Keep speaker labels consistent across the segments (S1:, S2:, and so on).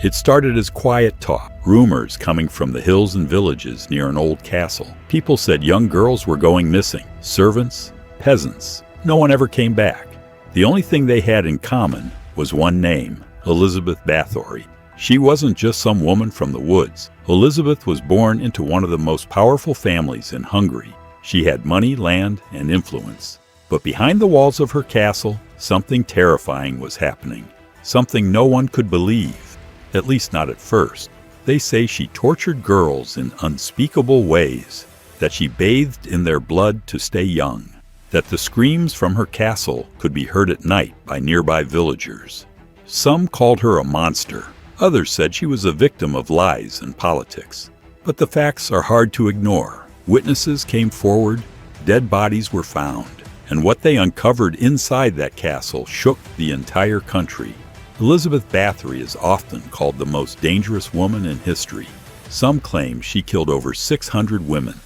S1: It started as quiet talk, rumors coming from the hills and villages near an old castle. People said young girls were going missing, servants, peasants. No one ever came back. The only thing they had in common was one name, Elizabeth Bathory. She wasn't just some woman from the woods. Elizabeth was born into one of the most powerful families in Hungary. She had money, land, and influence. But behind the walls of her castle, something terrifying was happening. Something no one could believe, at least not at first. They say she tortured girls in unspeakable ways, that she bathed in their blood to stay young, that the screams from her castle could be heard at night by nearby villagers. Some called her a monster. Others said she was a victim of lies and politics. But the facts are hard to ignore. Witnesses came forward, dead bodies were found, and what they uncovered inside that castle shook the entire country. Elizabeth Bathory is often called the most dangerous woman in history. Some claim she killed over 600 women.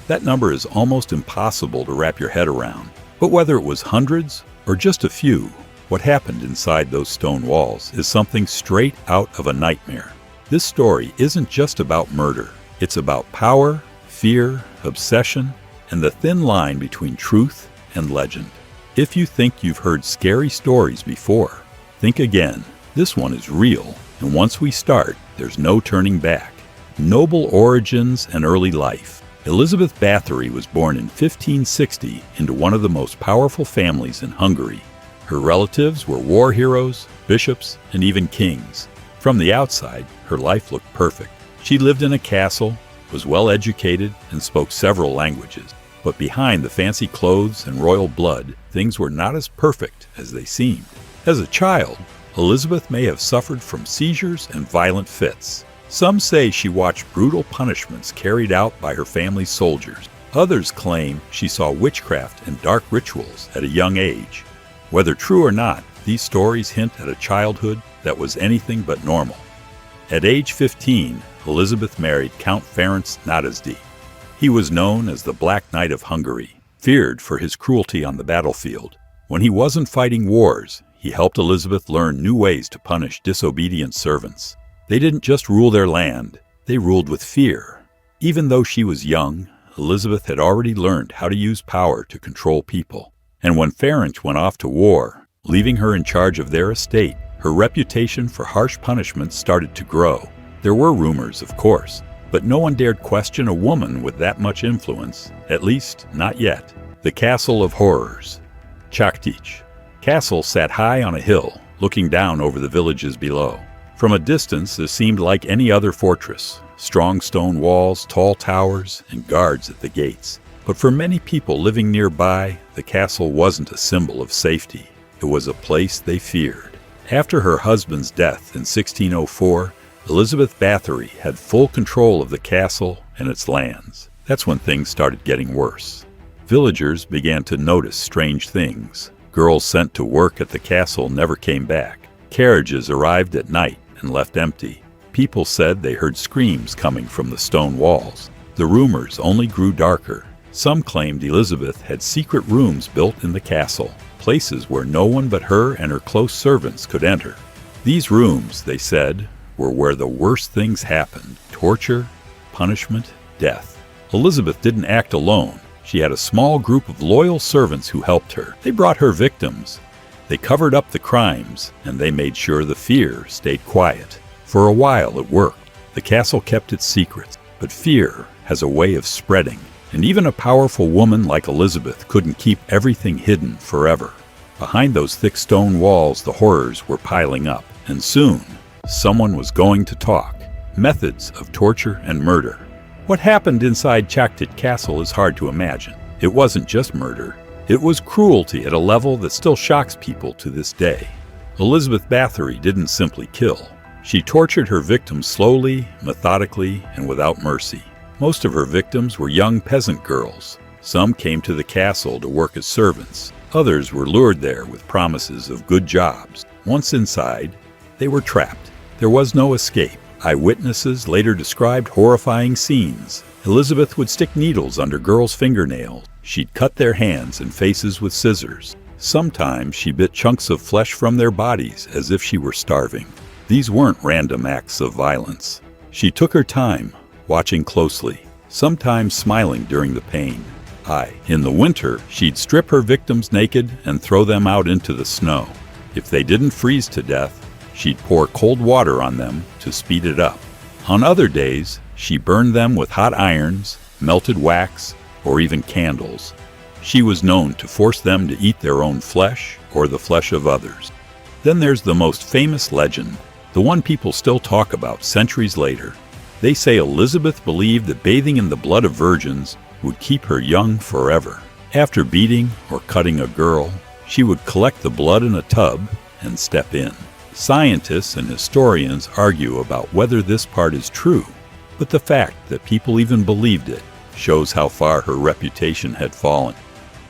S1: That number is almost impossible to wrap your head around. But whether it was hundreds or just a few, what happened inside those stone walls is something straight out of a nightmare. This story isn't just about murder. It's about power, fear, obsession, and the thin line between truth and legend. If you think you've heard scary stories before, think again. This one is real, and once we start, there's no turning back. Noble origins and early life. Elizabeth Bathory was born in 1560 into one of the most powerful families in Hungary. Her relatives were war heroes, bishops, and even kings. From the outside, her life looked perfect. She lived in a castle, was well educated, and spoke several languages. But behind the fancy clothes and royal blood, things were not as perfect as they seemed. As a child, Elizabeth may have suffered from seizures and violent fits. Some say she watched brutal punishments carried out by her family's soldiers. Others claim she saw witchcraft and dark rituals at a young age. Whether true or not, these stories hint at a childhood that was anything but normal. At age 15, Elizabeth married Count Ferenc Nadezhdy. He was known as the Black Knight of Hungary, feared for his cruelty on the battlefield. When he wasn't fighting wars, he helped Elizabeth learn new ways to punish disobedient servants. They didn't just rule their land, they ruled with fear. Even though she was young, Elizabeth had already learned how to use power to control people. And when Ferenc went off to war, leaving her in charge of their estate, her reputation for harsh punishments started to grow. There were rumors, of course, but no one dared question a woman with that much influence, at least not yet. The Castle of Horrors. Countess. Castle sat high on a hill, looking down over the villages below. From a distance, it seemed like any other fortress. Strong stone walls, tall towers, and guards at the gates. But for many people living nearby, the castle wasn't a symbol of safety. It was a place they feared. After her husband's death in 1604, Elizabeth Bathory had full control of the castle and its lands. That's when things started getting worse. Villagers began to notice strange things. Girls sent to work at the castle never came back. Carriages arrived at night and left empty. People said they heard screams coming from the stone walls. The rumors only grew darker. Some claimed Elizabeth had secret rooms built in the castle, places where no one but her and her close servants could enter. These rooms, they said, were where the worst things happened: torture, punishment, death. Elizabeth didn't act alone. She had a small group of loyal servants who helped her. They brought her victims. They covered up the crimes, and they made sure the fear stayed quiet. For a while it worked. The castle kept its secrets, but fear has a way of spreading. And even a powerful woman like Elizabeth couldn't keep everything hidden forever. Behind those thick stone walls, the horrors were piling up, and soon, someone was going to talk. Methods of torture and murder. What happened inside Countess Castle is hard to imagine. It wasn't just murder. It was cruelty at a level that still shocks people to this day. Elizabeth Bathory didn't simply kill. She tortured her victims slowly, methodically, and without mercy. Most of her victims were young peasant girls. Some came to the castle to work as servants. Others were lured there with promises of good jobs. Once inside, they were trapped. There was no escape. Eyewitnesses later described horrifying scenes. Elizabeth would stick needles under girls' fingernails. She'd cut their hands and faces with scissors. Sometimes she bit chunks of flesh from their bodies as if she were starving. These weren't random acts of violence. She took her time, watching closely, sometimes smiling during the pain. In the winter, she'd strip her victims naked and throw them out into the snow. If they didn't freeze to death, she'd pour cold water on them to speed it up. On other days, she burned them with hot irons, melted wax, or even candles. She was known to force them to eat their own flesh or the flesh of others. Then there's the most famous legend, the one people still talk about centuries later. They say Elizabeth believed that bathing in the blood of virgins would keep her young forever. After beating or cutting a girl, she would collect the blood in a tub and step in. Scientists and historians argue about whether this part is true, but the fact that people even believed it shows how far her reputation had fallen.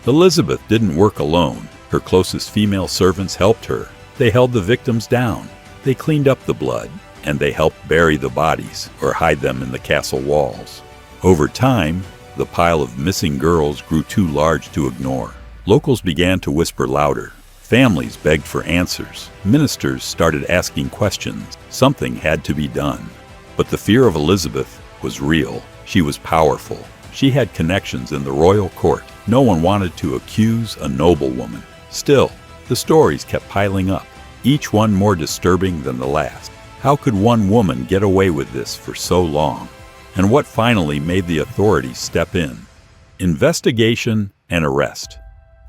S1: Elizabeth didn't work alone. Her closest female servants helped her. They held the victims down. They cleaned up the blood, and they helped bury the bodies or hide them in the castle walls. Over time, the pile of missing girls grew too large to ignore. Locals began to whisper louder. Families begged for answers. Ministers started asking questions. Something had to be done. But the fear of Elizabeth was real. She was powerful. She had connections in the royal court. No one wanted to accuse a noblewoman. Still, the stories kept piling up, each one more disturbing than the last. How could one woman get away with this for so long? And what finally made the authorities step in? Investigation and arrest.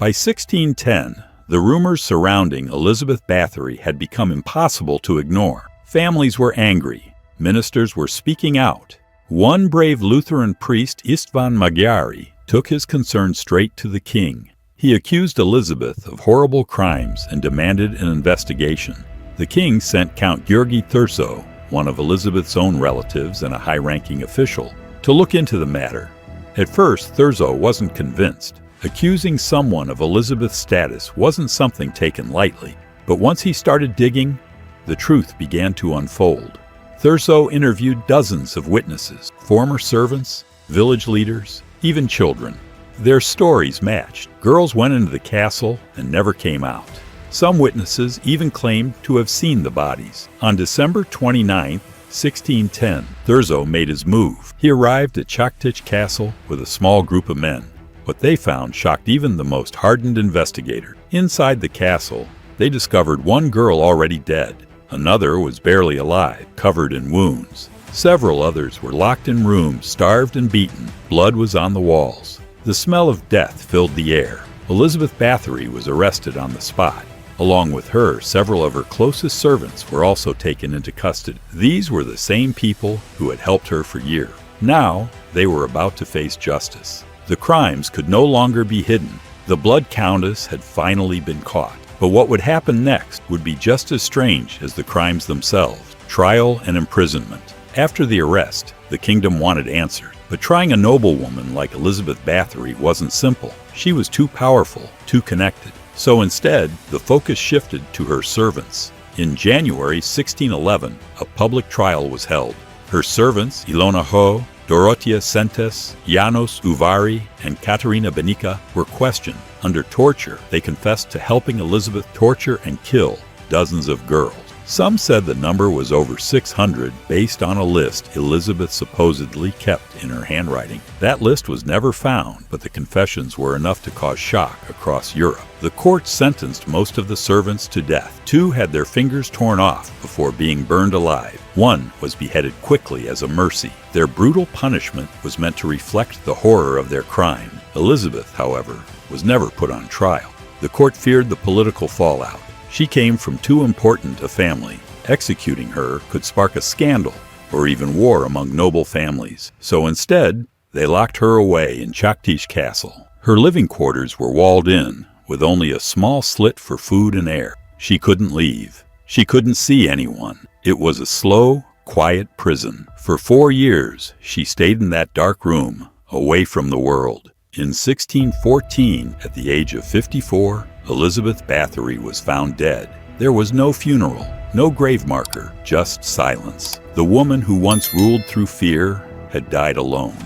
S1: By 1610, the rumors surrounding Elizabeth Bathory had become impossible to ignore. Families were angry. Ministers were speaking out. One brave Lutheran priest, Istvan Magyari, took his concerns straight to the king. He accused Elizabeth of horrible crimes and demanded an investigation. The king sent Count György Thurzo, one of Elizabeth's own relatives and a high-ranking official, to look into the matter. At first, Thurzo wasn't convinced. Accusing someone of Elizabeth's status wasn't something taken lightly. But once he started digging, the truth began to unfold. Thurzo interviewed dozens of witnesses, former servants, village leaders, even children. Their stories matched. Girls went into the castle and never came out. Some witnesses even claimed to have seen the bodies. On December 29, 1610, Thurzo made his move. He arrived at Countess Castle with a small group of men. What they found shocked even the most hardened investigator. Inside the castle, they discovered one girl already dead. Another was barely alive, covered in wounds. Several others were locked in rooms, starved and beaten. Blood was on the walls. The smell of death filled the air. Elizabeth Bathory was arrested on the spot. Along with her, several of her closest servants were also taken into custody. These were the same people who had helped her for years. Now, they were about to face justice. The crimes could no longer be hidden. The Blood Countess had finally been caught. But what would happen next would be just as strange as the crimes themselves: trial and imprisonment. After the arrest, the kingdom wanted answers. But trying a noblewoman like Elizabeth Bathory wasn't simple. She was too powerful, too connected. So instead, the focus shifted to her servants. In January 1611, a public trial was held. Her servants, Ilona Ho, Dorothea Sentes, Janos Uvari, and Katerina Benica, were questioned. Under torture, they confessed to helping Elizabeth torture and kill dozens of girls. Some said the number was over 600 based on a list Elizabeth supposedly kept in her handwriting. That list was never found, but the confessions were enough to cause shock across Europe. The court sentenced most of the servants to death. 2 had their fingers torn off before being burned alive. 1 was beheaded quickly as a mercy. Their brutal punishment was meant to reflect the horror of their crime. Elizabeth, however, was never put on trial. The court feared the political fallout. She came from too important a family. Executing her could spark a scandal or even war among noble families. So instead, they locked her away in Countess Castle. Her living quarters were walled in, with only a small slit for food and air. She couldn't leave. She couldn't see anyone. It was a slow, quiet prison. For 4 years, she stayed in that dark room, away from the world. In 1614, at the age of 54, Elizabeth Bathory was found dead. There was no funeral, no grave marker, just silence. The woman who once ruled through fear had died alone.